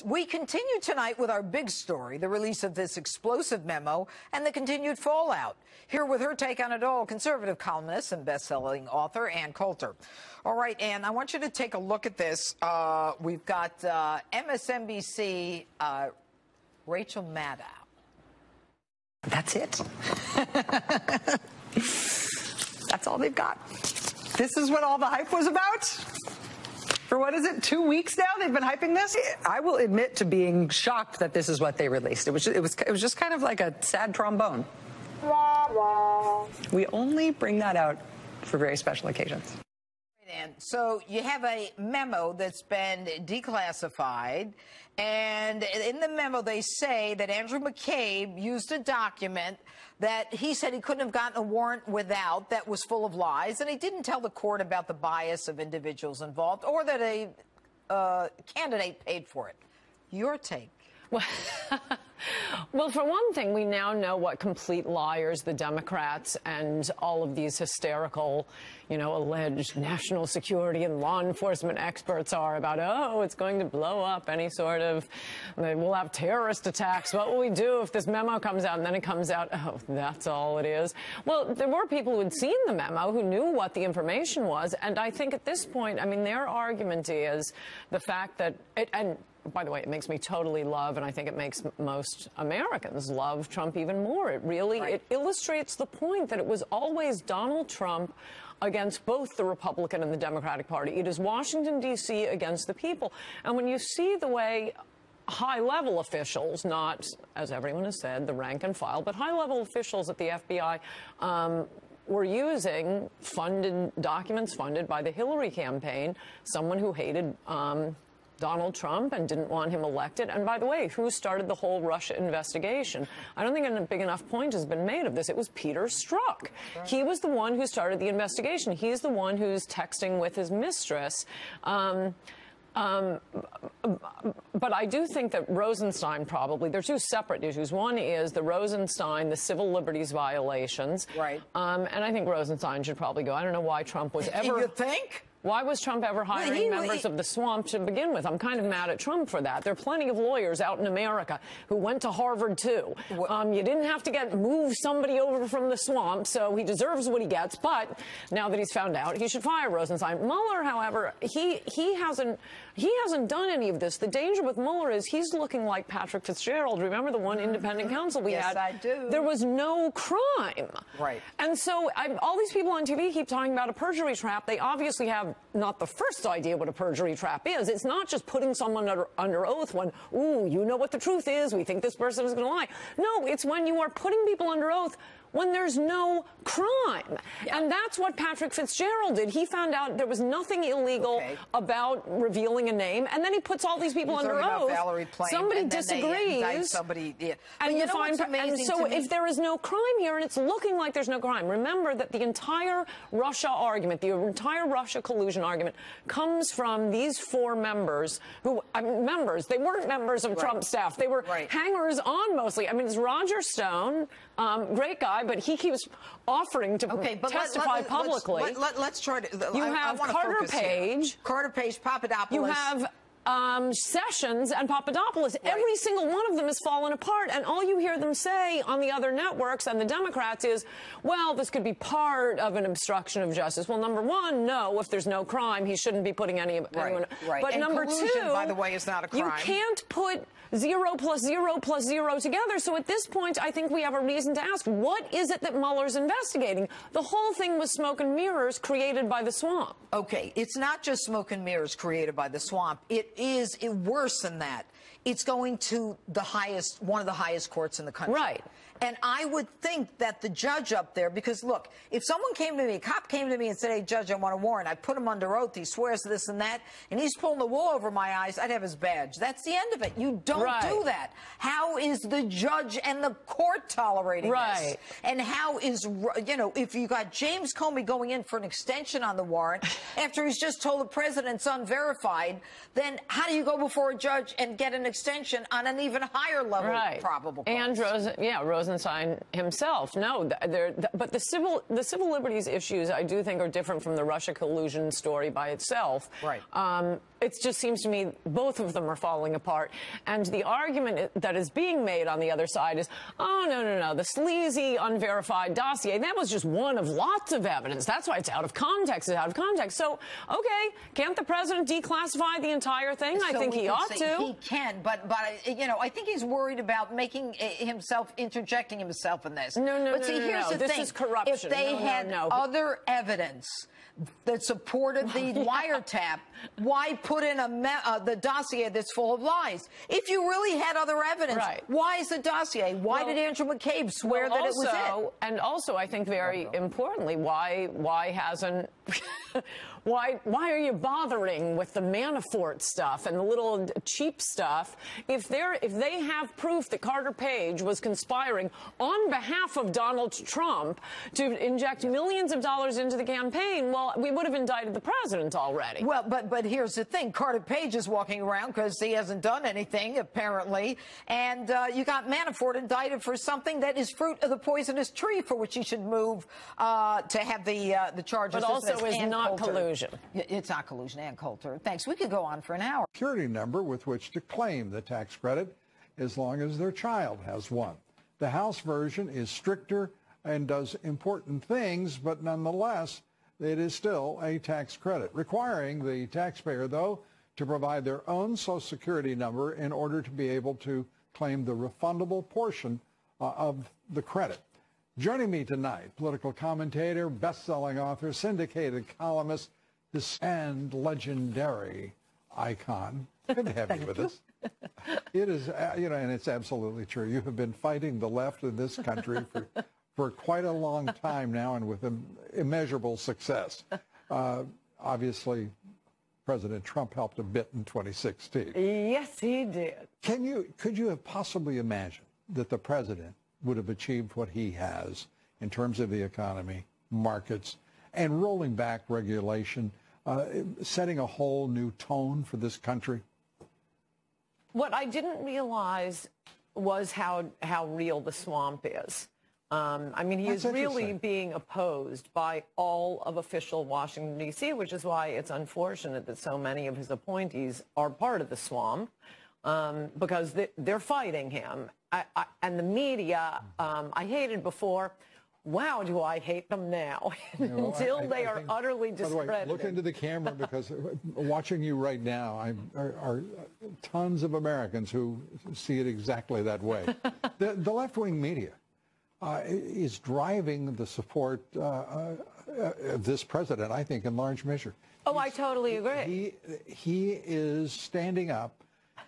We continue tonight with our big story, the release of this explosive memo and the continued fallout. Here with her take on it all, conservative columnist and best-selling author Ann Coulter. All right, Ann, I want you to take a look at this. We've got MSNBC Rachel Maddow. That's it. That's all they've got. This is what all the hype was about? For what is it, 2 weeks now they've been hyping this? I will admit to being shocked that this is what they released. It was just kind of like a sad trombone. We only bring that out for very special occasions. So you have a memo that's been declassified, and in the memo they say that Andrew McCabe used a document that he said he couldn't have gotten a warrant without, that was full of lies, and he didn't tell the court about the bias of individuals involved or that a candidate paid for it. Your take? Well, for one thing, we now know what complete liars the Democrats and all of these hysterical, alleged national security and law enforcement experts are about, oh, it's going to blow up any sort of, we'll have terrorist attacks. What will we do if this memo comes out? And then it comes out, oh, that's all it is. Well, there were people who had seen the memo, who knew what the information was. And I think at this point, their argument is the fact that and by the way, it makes me totally love, and I think it makes most Americans love Trump even more. It really, It illustrates the point that it was always Donald Trump against both the Republican and the Democratic Party. It is Washington, D.C. against the people. And when you see the way high-level officials, not, as everyone has said, the rank and file, but high-level officials at the FBI were using documents funded by the Hillary campaign, someone who hated Donald Trump and didn't want him elected. And by the way, who started the whole Russia investigation? I don't think a big enough point has been made of this. It was Peter Strzok. He was the one who started the investigation. He's the one who's texting with his mistress. But I do think that Rosenstein probably, they're two separate issues. One is the Rosenstein, the civil liberties violations. Right. And I think Rosenstein should probably go. I don't know why Trump was ever... You think? Why was Trump ever hiring members of the swamp to begin with? I'm kind of mad at Trump for that. There are plenty of lawyers out in America who went to Harvard, too. You didn't have to move somebody over from the swamp, so he deserves what he gets. But now that he's found out, he should fire Rosenstein. Mueller, however, he hasn't done any of this. The danger with Mueller is he's looking like Patrick Fitzgerald. Remember the one independent counsel we had? Yes, I do. There was no crime. Right. And so all these people on TV keep talking about a perjury trap. They obviously have not the first idea what a perjury trap is. It's not just putting someone under oath when, ooh, you know what the truth is, we think this person is going to lie. No, it's when you are putting people under oath when there's no crime. Yeah. And that's what Patrick Fitzgerald did. He found out there was nothing illegal about revealing a name, and then he puts all these people under oath. Somebody disagrees. And you find, and so if there is no crime here, and it's looking like there's no crime, remember that the entire Russia argument, the entire Russia collusion argument, comes from these four members who, they weren't members of Trump's staff. They were hangers on mostly. It's Roger Stone, great guy, but he keeps offering to testify publicly. Let's try to. You have Carter Page. Carter Page, Papadopoulos. You have Sessions and Papadopoulos. Every single one of them has fallen apart, and all you hear them say on the other networks and the Democrats is, well, this could be part of an obstruction of justice. Well, number one, no, if there's no crime, he shouldn't be putting anyone. But and number two, by the way, is not a crime. You can't put 0 + 0 + 0 together. So at this point, I think we have a reason to ask, what is it that Mueller's investigating? The whole thing was smoke and mirrors created by the swamp. Okay, it's not just smoke and mirrors created by the swamp. It is worse than that. It's going to one of the highest courts in the country. Right. And I would think that the judge up there, because look, if someone came to me, a cop came to me and said, hey, Judge, I want a warrant, I'd put him under oath, he swears to this and that, and he's pulling the wool over my eyes, I'd have his badge. That's the end of it. You don't do that. How is the judge and the court tolerating this? And how is, if you got James Comey going in for an extension on the warrant after he's just told the president's unverified, then how do you go before a judge and get an extension on an even higher level of probable cause? And Rosenstein himself. No, but the civil liberties issues, I do think, are different from the Russia collusion story by itself. Right. It just seems to me both of them are falling apart. And the argument that is being made on the other side is, oh, no, the sleazy, unverified dossier, that was just one of lots of evidence. That's why it's out of context. It's out of context. So, okay, can't the president declassify the entire thing? I think he ought to. He can, but you know, I think he's worried about making interjecting himself in this. No. But see, here's the thing. This is corruption. If they had other evidence that supported the wiretap, why put in the dossier that's full of lies? If you really had other evidence, why is the dossier? Why did Andrew McCabe swear that it was it? And also, I think very importantly, why hasn't why are you bothering with the Manafort stuff and the little cheap stuff if they have proof that Carter Page was conspiring on behalf of Donald Trump to inject millions of dollars into the campaign? Well, we would have indicted the president already. Well, but here's the thing. Carter Page is walking around because he hasn't done anything, apparently. And you got Manafort indicted for something that is fruit of the poisonous tree, for which he should move to have the charges. But also is not collusion. It's not collusion. And Coulter. Thanks. We could go on for an hour. Security number with which to claim the tax credit as long as their child has one. The House version is stricter and does important things, but nonetheless, it is still a tax credit, requiring the taxpayer, though, to provide their own Social Security number in order to be able to claim the refundable portion of the credit. Joining me tonight, political commentator, best-selling author, syndicated columnist, and legendary icon. Good to have you with us. It is, and it's absolutely true. You have been fighting the left in this country for quite a long time now, and with immeasurable success. Obviously, President Trump helped a bit in 2016. Yes, he did. Could you have possibly imagined that the president would have achieved what he has in terms of the economy, markets, and rolling back regulation, setting a whole new tone for this country? What I didn't realize was how real the swamp is. I mean, he is really being opposed by all of official Washington, D.C., which is why it's unfortunate that so many of his appointees are part of the swamp, because they're fighting him. And the media, I hated before. Wow, do I hate them now, until they are utterly discredited. By the way, look into the camera, because watching you right now are tons of Americans who see it exactly that way. The left-wing media is driving the support of this president, I think, in large measure. Oh, I totally agree. He is standing up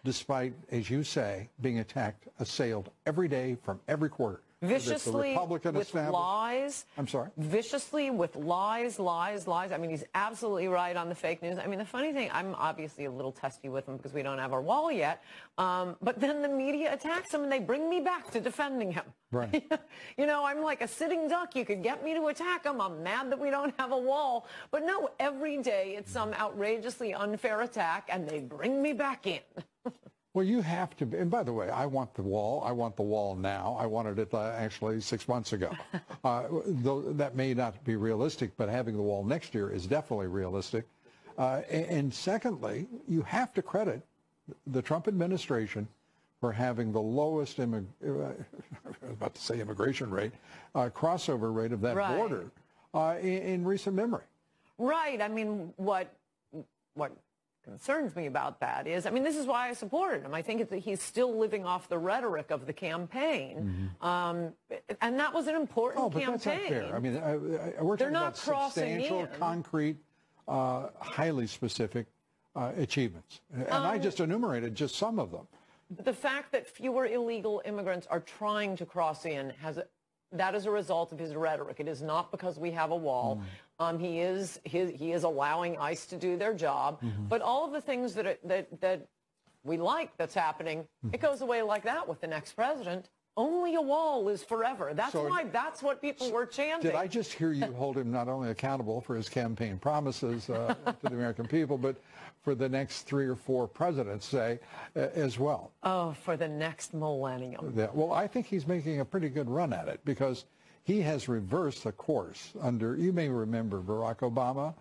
despite, as you say, being attacked, assailed every day from every quarter. Viciously with lies. I'm sorry? Viciously with lies. I mean, he's absolutely right on the fake news. I mean, the funny thing, I'm obviously a little testy with him because we don't have our wall yet. But then the media attacks him and they bring me back to defending him. Right. You know, I'm like a sitting duck. You could get me to attack him. I'm mad that we don't have a wall. But no, every day it's some outrageously unfair attack and they bring me back in. Well, you have to, and by the way, I want the wall. I want the wall now. I wanted it actually 6 months ago. Though that may not be realistic, but having the wall next year is definitely realistic. And secondly, you have to credit the Trump administration for having the lowest, I was about to say immigration rate, crossover rate of that border in recent memory. Right. I mean, what concerns me about that is, I mean, this is why I supported him. I think that he's still living off the rhetoric of the campaign. And that was an important campaign. That's not fair. I mean, we're talking about substantial, concrete, highly specific achievements. And I just enumerated just some of them. The fact that fewer illegal immigrants are trying to cross in that is a result of his rhetoric. It is not because we have a wall. He is allowing ICE to do their job. But all of the things that we like that's happening, it goes away like that with the next president. Only a wall is forever. That's that's what people were chanting. Did I just hear you hold him not only accountable for his campaign promises to the American people, but for the next 3 or 4 presidents, say, as well? Oh, for the next millennium. Yeah, well, I think he's making a pretty good run at it, because he has reversed the course under, you may remember Barack Obama,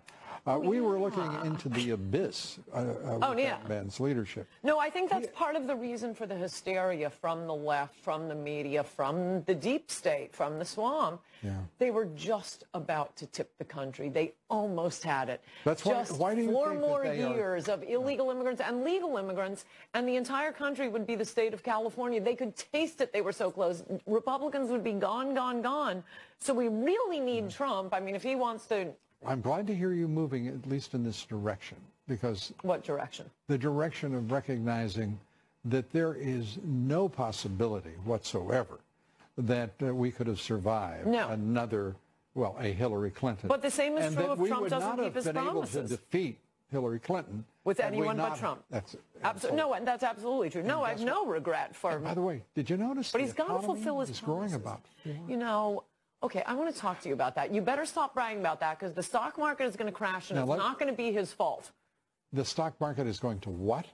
We were looking into the abyss of that man's leadership. No, I think that's part of the reason for the hysteria from the left, from the media, from the deep state, from the swamp. Yeah. They were just about to tip the country. They almost had it. That's why do you 4 think more that they years of illegal immigrants and legal immigrants, and the entire country would be the state of California. They could taste it. They were so close. Republicans would be gone, gone, gone. So we really need Trump. I mean, if he wants to... I'm glad to hear you moving at least in this direction, because... What direction? The direction of recognizing that there is no possibility whatsoever that we could have survived another, well, a Hillary Clinton. But the same is true if Trump doesn't keep his promises. And that we would not have been able to defeat Hillary Clinton with anyone but Trump. That's no, that's absolutely true. No, I have no regret for... By the way, did you notice but he's got to fulfill his promises? Growing about. You know... Okay, I want to talk to you about that. You better stop bragging about that, because the stock market is going to crash, and it's not going to be his fault. The stock market is going to what?